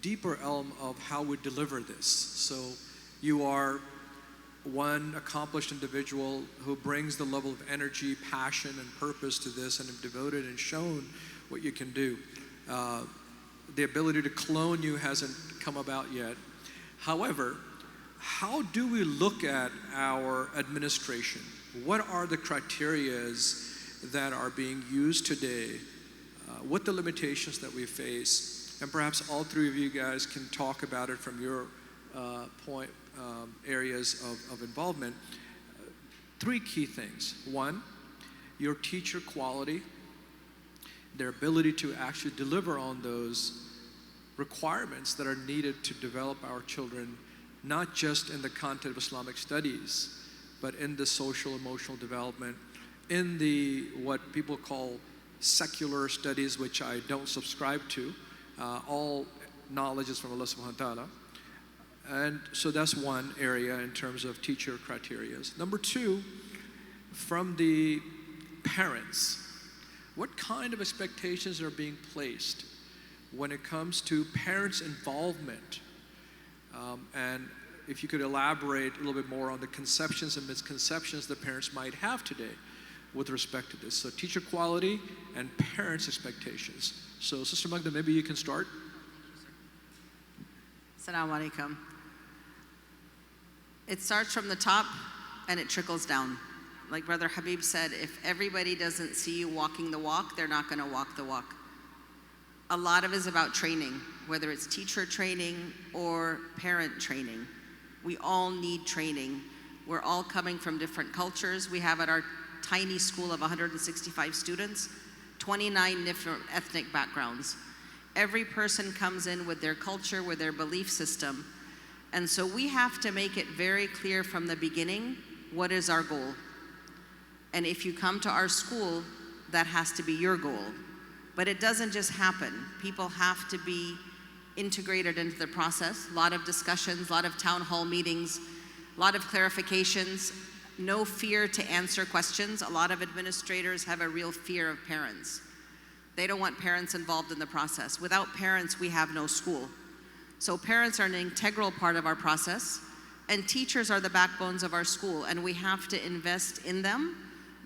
deeper element of how we deliver this. So you are one accomplished individual who brings the level of energy, passion, and purpose to this, and have devoted and shown what you can do. The ability to clone you hasn't come about yet. However, how do we look at our administration? What are the criterias that are being used today? What the limitations that we face? And perhaps all three of you guys can talk about it from your areas of involvement. Three key things. One, your teacher quality, their ability to actually deliver on those requirements that are needed to develop our children, not just in the content of Islamic studies, but in the social emotional development, in the what people call secular studies, which I don't subscribe to. All knowledge is from Allah subhanahu wa ta'ala. And so that's one area in terms of teacher criteria. Number two, from the parents, what kind of expectations are being placed when it comes to parents' involvement? And if you could elaborate a little bit more on the conceptions and misconceptions that parents might have today with respect to this. So teacher quality and parents' expectations. So Sister Magda, maybe you can start. Assalamu alaikum. It starts from the top and it trickles down. Like Brother Habib said, if everybody doesn't see you walking the walk, they're not going to walk the walk. A lot of it is about training, whether it's teacher training or parent training. We all need training. We're all coming from different cultures. We have at our tiny school of 165 students, 29 different ethnic backgrounds. Every person comes in with their culture, with their belief system. And so we have to make it very clear from the beginning, what is our goal? And if you come to our school, that has to be your goal. But it doesn't just happen. People have to be integrated into the process. A lot of discussions, a lot of town hall meetings, a lot of clarifications, no fear to answer questions. A lot of administrators have a real fear of parents. They don't want parents involved in the process. Without parents, we have no school. So parents are an integral part of our process, and teachers are the backbones of our school, and we have to invest in them.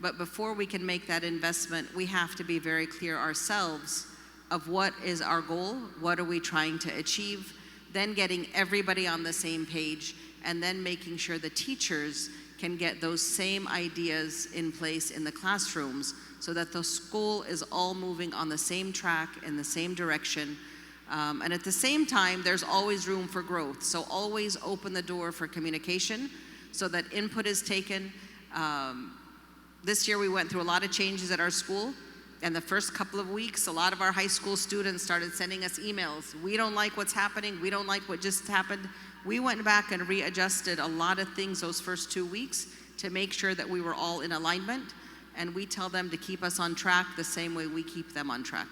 But before we can make that investment, we have to be very clear ourselves of what is our goal, what are we trying to achieve, then getting everybody on the same page, and then making sure the teachers can get those same ideas in place in the classrooms so that the school is all moving on the same track in the same direction. And at the same time, there's always room for growth. So always open the door for communication so that input is taken. This year we went through a lot of changes at our school. And the first couple of weeks, a lot of our high school students started sending us emails. We don't like what's happening. We don't like what just happened. We went back and readjusted a lot of things those first 2 weeks to make sure that we were all in alignment. And we tell them to keep us on track the same way we keep them on track.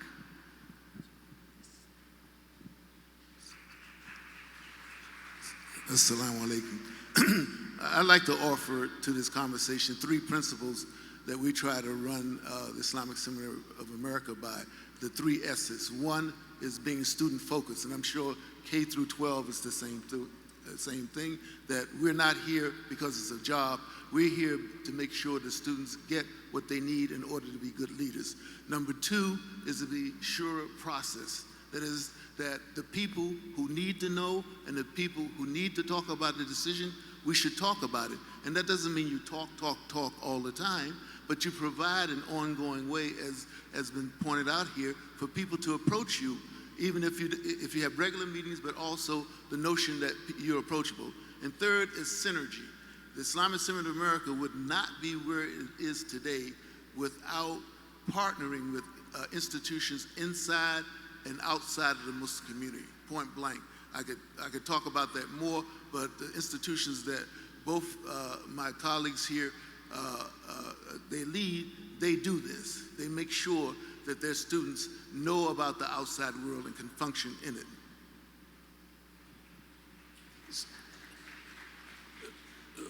Assalamu alaikum. I'd like to offer to this conversation 3 principles that we try to run the Islamic Seminary of America by, the 3 S's. One is being student focused, and I'm sure K through 12 is the same thing, that we're not here because it's a job. We're here to make sure the students get what they need in order to be good leaders. Number 2 is to be sure process. That is, that the people who need to know and the people who need to talk about the decision, we should talk about it. And that doesn't mean you talk all the time, but you provide an ongoing way, as has been pointed out here, for people to approach you, even if you have regular meetings, but also the notion that you're approachable. And third is synergy. The Islamic Seminary of America would not be where it is today without partnering with institutions inside and outside of the Muslim community, point blank. I could talk about that more, but the institutions that both my colleagues here, they lead, they do this. They make sure that their students know about the outside world and can function in it.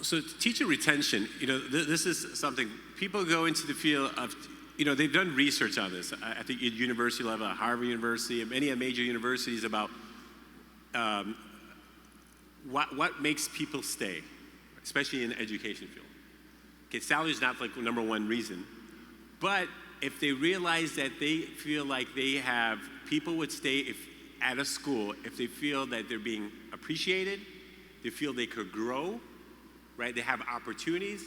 So teacher retention, this is something, people go into the field of, they've done research on this. I think at university level, at Harvard University, and many major universities about what makes people stay, especially in the education field. Okay, salary is not like the number 1 reason, but if they realize that they feel like they have, people would stay at a school if they feel that they're being appreciated, they feel they could grow, right? They have opportunities,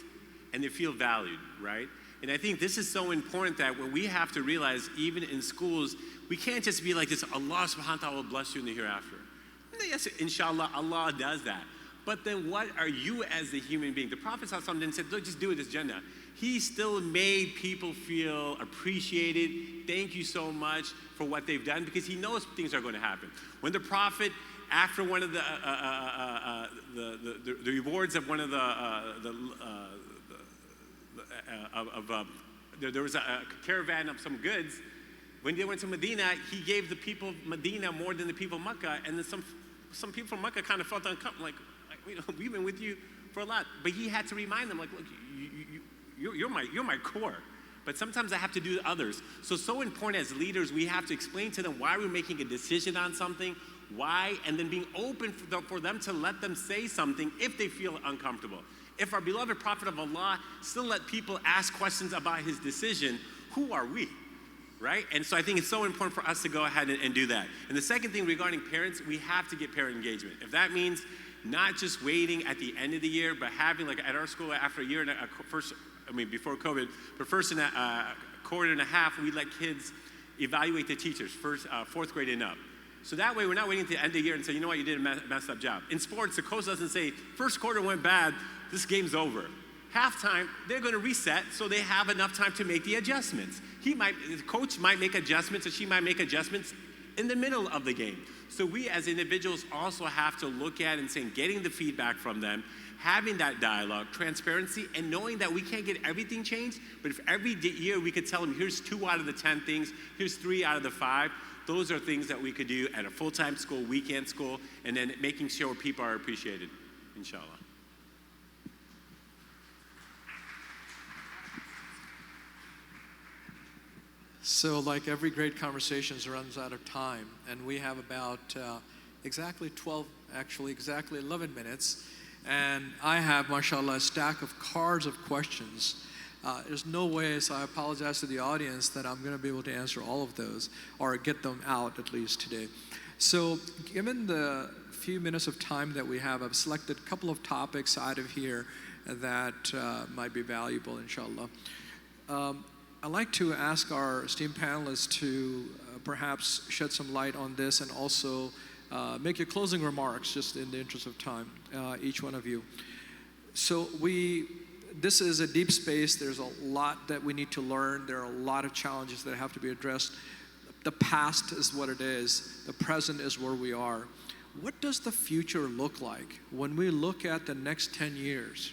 and they feel valued, right? And I think this is so important that what we have to realize, even in schools, we can't just be like this, Allah subhanahu wa ta'ala will bless you in the hereafter. Yes, inshallah, Allah does that. But then what are you as a human being? The Prophet didn't say, look, just do it, it's Jannah. He still made people feel appreciated. Thank you so much for what they've done, because he knows things are going to happen. When the Prophet, after one of the rewards of one of there was a caravan of some goods. When they went to Medina, he gave the people of Medina more than the people of Mecca, and then some people from Mecca kind of felt uncomfortable, like we've been with you for a lot. But he had to remind them, like, look, you're my core. But sometimes I have to do others. So important as leaders, we have to explain to them why we're making a decision on something, why, and then being open for them to let them say something if they feel uncomfortable. If our beloved Prophet of Allah still let people ask questions about his decision, who are we, right? And so I think it's so important for us to go ahead and do that. And the second thing regarding parents, we have to get parent engagement. If that means not just waiting at the end of the year, but having, like at our school, after a year and before COVID, but first in a quarter and a half, we let kids evaluate the teachers, fourth grade and up. So that way, we're not waiting to the end of the year and say, you know what, you did a messed up job. In sports, the coach doesn't say, first quarter went bad, this game's over. Halftime, they're going to reset so they have enough time to make the adjustments. The coach might make adjustments, or she might make adjustments in the middle of the game. So we as individuals also have to look at and saying, getting the feedback from them, having that dialogue, transparency, and knowing that we can't get everything changed, but if every year we could tell them, here's 2 out of the 10 things, here's 3 out of the 5, those are things that we could do at a full-time school, weekend school, and then making sure people are appreciated, inshallah. So like every great conversation runs out of time, and we have about exactly 12, actually exactly 11 minutes. And I have, mashallah, a stack of cards of questions. There's no way, so I apologize to the audience, that I'm going to be able to answer all of those or get them out at least today. So given the few minutes of time that we have, I've selected a couple of topics out of here that might be valuable, inshallah. I'd like to ask our esteemed panelists to perhaps shed some light on this and also make your closing remarks, just in the interest of time, each one of you. So this is a deep space. There's a lot that we need to learn. There are a lot of challenges that have to be addressed. The past is what it is. The present is where we are. What does the future look like when we look at the next 10 years?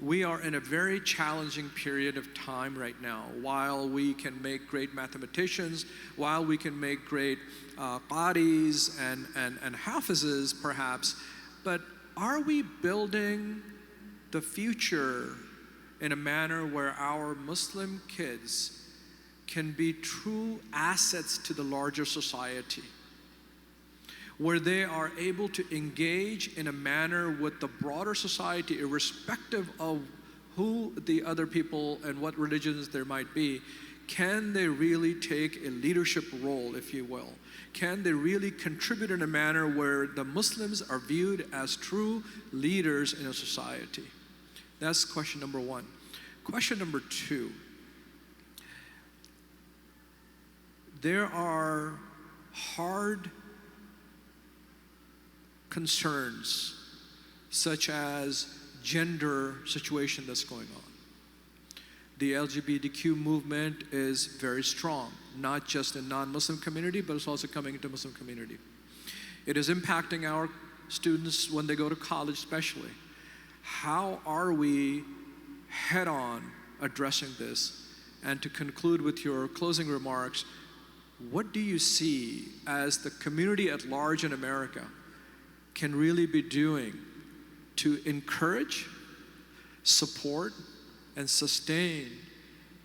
We are in a very challenging period of time right now. While we can make great mathematicians, while we can make great qadis and hafizes perhaps, but are we building the future in a manner where our Muslim kids can be true assets to the larger society, where they are able to engage in a manner with the broader society, irrespective of who the other people and what religions there might be? Can they really take a leadership role, if you will? Can they really contribute in a manner where the Muslims are viewed as true leaders in a society? That's question number one. Question number two. There are hard concerns, such as gender situation that's going on. The LGBTQ movement is very strong, not just in non-Muslim community, but it's also coming into Muslim community. It is impacting our students when they go to college especially. How are we head-on addressing this? And to conclude with your closing remarks, what do you see as the community at large in America can really be doing to encourage, support, and sustain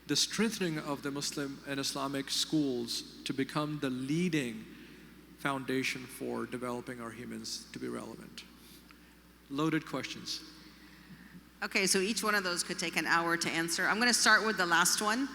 the strengthening of the Muslim and Islamic schools to become the leading foundation for developing our humans to be relevant? Loaded questions. Okay, so each one of those could take an hour to answer. I'm going to start with the last one,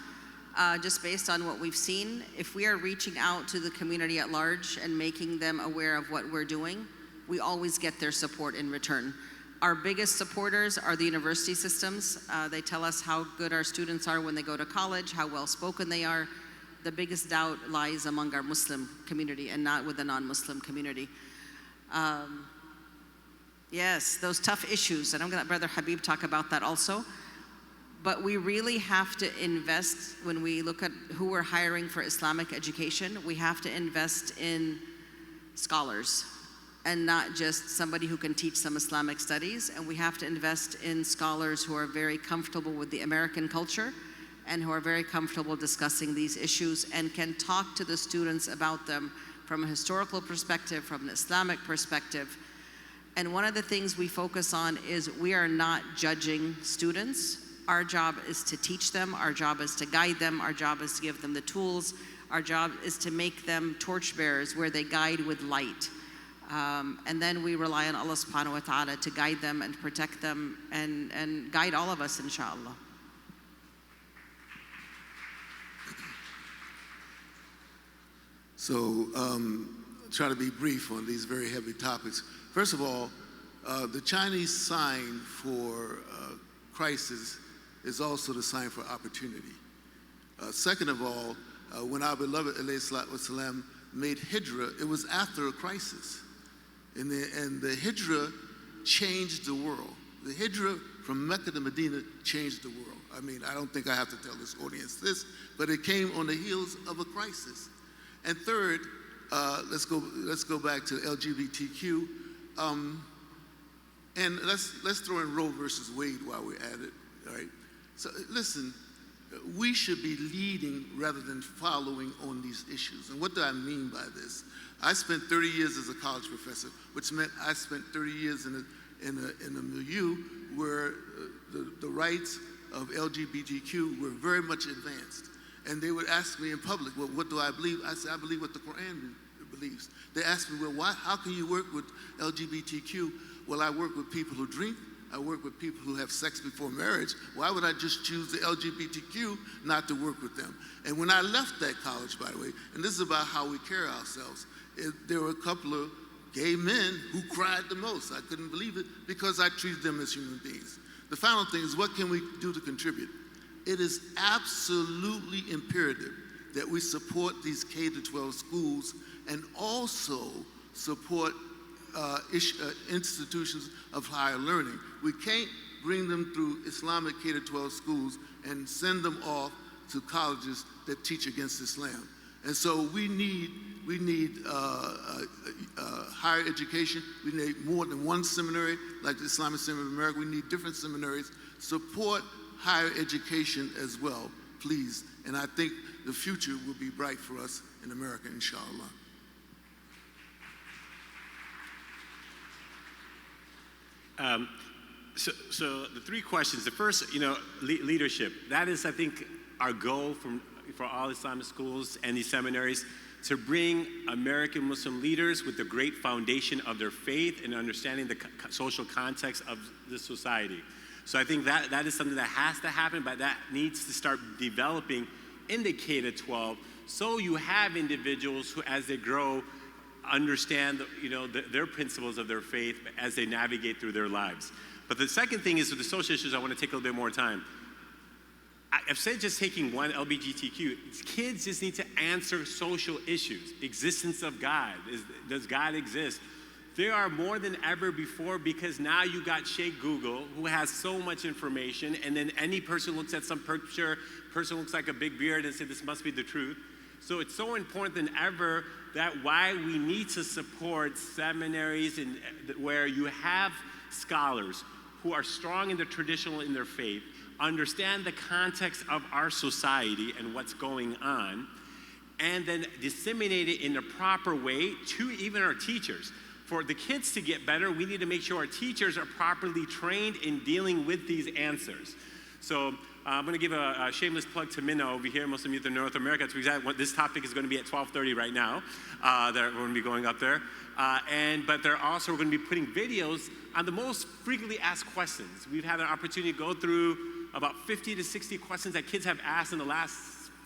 just based on what we've seen. If we are reaching out to the community at large and making them aware of what we're doing, we always get their support in return. Our biggest supporters are the university systems. They tell us how good our students are when they go to college, how well-spoken they are. The biggest doubt lies among our Muslim community and not with the non-Muslim community. Yes, those tough issues, and I'm going to let Brother Habib talk about that also. But we really have to invest, when we look at who we're hiring for Islamic education, we have to invest in scholars and not just somebody who can teach some Islamic studies. And we have to invest in scholars who are very comfortable with the American culture and who are very comfortable discussing these issues and can talk to the students about them from a historical perspective, from an Islamic perspective. And one of the things we focus on is we are not judging students. Our job is to teach them, our job is to guide them, our job is to give them the tools, our job is to make them torchbearers where they guide with light. And then we rely on Allah subhanahu wa ta'ala to guide them and protect them and guide all of us, inshallah. So, try to be brief on these very heavy topics. First of all, the Chinese sign for crisis is also the sign for opportunity. Second of all, when our beloved alayhi salatu wasalam made hijrah, it was after a crisis. And the hijrah changed the world. The hijrah from Mecca to Medina changed the world. I mean, I don't think I have to tell this audience this, but it came on the heels of a crisis. And third, let's go back to LGBTQ. And let's throw in Roe versus Wade while we're at it, all right? So listen, we should be leading rather than following on these issues. And what do I mean by this? I spent 30 years as a college professor, which meant I spent 30 years in a milieu where the rights of LGBTQ were very much advanced. And they would ask me in public, well, what do I believe? I said, I believe what the Quran beliefs. They ask me, well, how can you work with LGBTQ? Well, I work with people who drink. I work with people who have sex before marriage. Why would I just choose the LGBTQ not to work with them? And when I left that college, by the way, and this is about how we carry ourselves, there were a couple of gay men who cried the most. I couldn't believe it because I treated them as human beings. The final thing is, what can we do to contribute? It is absolutely imperative that we support these K-12 schools and also support institutions of higher learning. We can't bring them through Islamic K-12 schools and send them off to colleges that teach against Islam. And so we need higher education. We need more than one seminary, like the Islamic Seminary of America. We need different seminaries. Support higher education as well, please. And I think the future will be bright for us in America, inshallah. So the three questions. The first, leadership. That is, I think, our goal for all Islamic schools and these seminaries, to bring American Muslim leaders with the great foundation of their faith and understanding the social context of the society. So I think that is something that has to happen, but that needs to start developing in the K-12, so you have individuals who, as they grow, understand their principles of their faith as they navigate through their lives. But the second thing is, with the social issues, I want to take a little bit more time. Instead of just taking one LGBTQ, kids just need to answer social issues. Existence of God. Does God exist? There are more than ever before, because now you got Sheikh Google, who has so much information, and then any person looks at some picture, person looks like a big beard, and say this must be the truth. So it's so important than ever that why we need to support seminaries and where you have scholars who are strong in the traditional in their faith, understand the context of our society and what's going on, and then disseminate it in a proper way to even our teachers. For the kids to get better, we need to make sure our teachers are properly trained in dealing with these answers. So I'm going to give a shameless plug to Minna over here, Muslim Youth in North America. That's exactly what this topic is going to be at 12:30 right now. We're going to be going up there. But they're also going to be putting videos on the most frequently asked questions. We've had an opportunity to go through about 50 to 60 questions that kids have asked in the last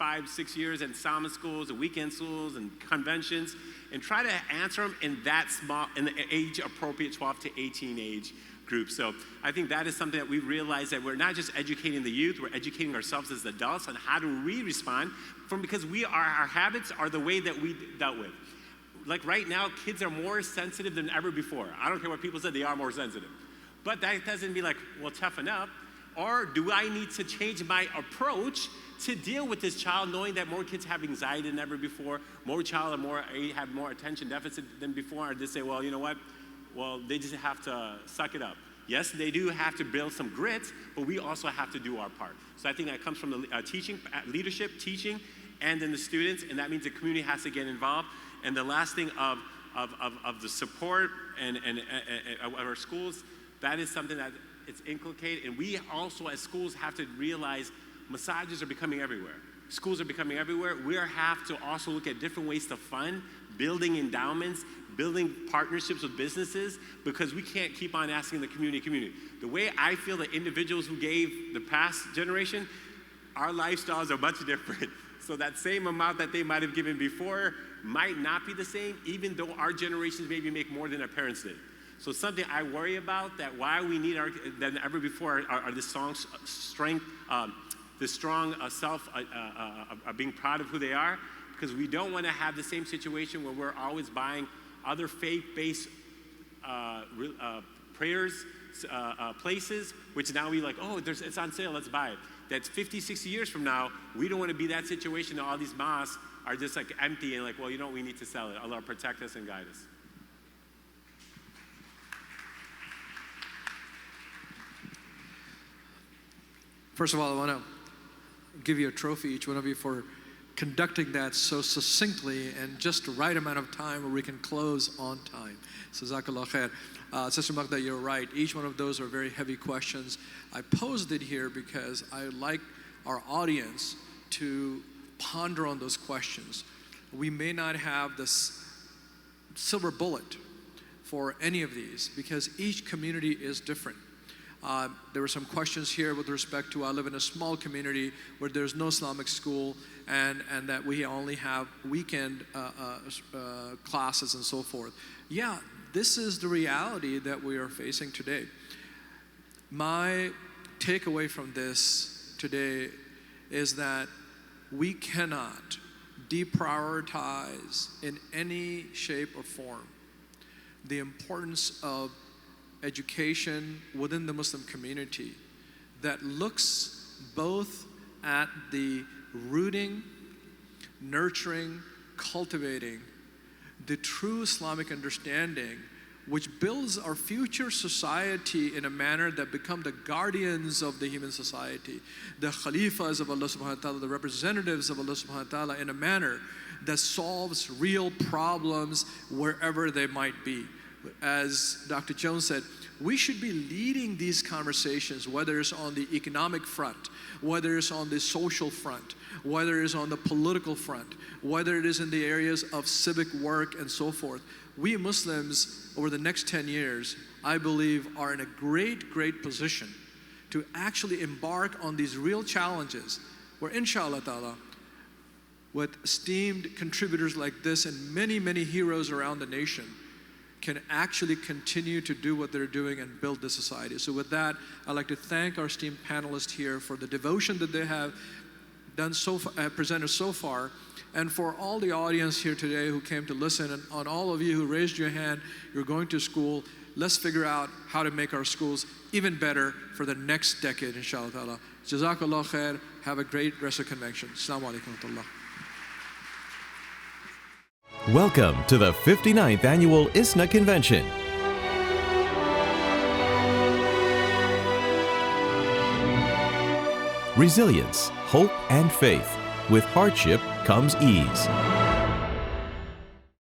5-6 years in summer schools and weekend schools and conventions, and try to answer them in the age appropriate 12 to 18 age group. So I think that is something that we realize, that we're not just educating the youth, we're educating ourselves as adults on how do we respond because our habits are the way that we dealt with. Like right now, kids are more sensitive than ever before. I don't care what people said, they are more sensitive. But that doesn't be like, well, toughen up. Or do I need to change my approach to deal with this child, knowing that more kids have anxiety than ever before, more child have more attention deficit than before, or just say, well, you know what? Well, they just have to suck it up. Yes, they do have to build some grit, but we also have to do our part. So I think that comes from the teaching, leadership, teaching, and then the students, and that means the community has to get involved. And the last thing of the support and of our schools, that is something that it's inculcated. And we also, as schools, have to realize massages are becoming everywhere. Schools are becoming everywhere. We have to also look at different ways to fund, building endowments, building partnerships with businesses, because we can't keep on asking the community. The way I feel that individuals who gave the past generation, our lifestyles are much different. So that same amount that they might have given before might not be the same, even though our generations maybe make more than our parents did. So something I worry about, that why we need than ever before are the strong strength, the strong self, being proud of who they are, because we don't want to have the same situation where we're always buying other faith-based prayers, places, which now we like, oh, it's on sale, let's buy it. That's 50, 60 years from now, we don't want to be that situation that all these mosques are just like empty and like, well, you know what, we need to sell it. Allah protect us and guide us. First of all, I want to give you a trophy, each one of you, for conducting that so succinctly and just the right amount of time where we can close on time. So Jazakallah khair. Sister Magda, you're right. Each one of those are very heavy questions. I posed it here because I like our audience to ponder on those questions. We may not have this silver bullet for any of these, because each community is different. There were some questions here with respect to, I live in a small community where there's no Islamic school, and that we only have weekend classes and so forth. Yeah, this is the reality that we are facing today. My takeaway from this today is that we cannot deprioritize in any shape or form the importance of education within the Muslim community that looks both at the rooting, nurturing, cultivating the true Islamic understanding, which builds our future society in a manner that become the guardians of the human society, the Khalifas of Allah subhanahu wa ta'ala, the representatives of Allah subhanahu wa ta'ala, in a manner that solves real problems wherever they might be. As Dr. Jones said, we should be leading these conversations, whether it's on the economic front, whether it's on the social front, whether it's on the political front, whether it is in the areas of civic work and so forth. We Muslims, over the next 10 years, I believe, are in a great position to actually embark on these real challenges, where inshallah ta'ala, with esteemed contributors like this and many heroes around the nation, can actually continue to do what they're doing and build the society. So with that, I'd like to thank our esteemed panelists here for the devotion that they have done so far, presented so far, and for all the audience here today who came to listen, and on all of you who raised your hand, you're going to school. Let's figure out how to make our schools even better for the next decade, inshallah ta'ala. Jazakallah khair. Have a great rest of convention. Assalamu alaikum wa rahmatullah. Welcome to the 59th Annual ISNA Convention. Resilience, hope, and faith. With hardship comes ease.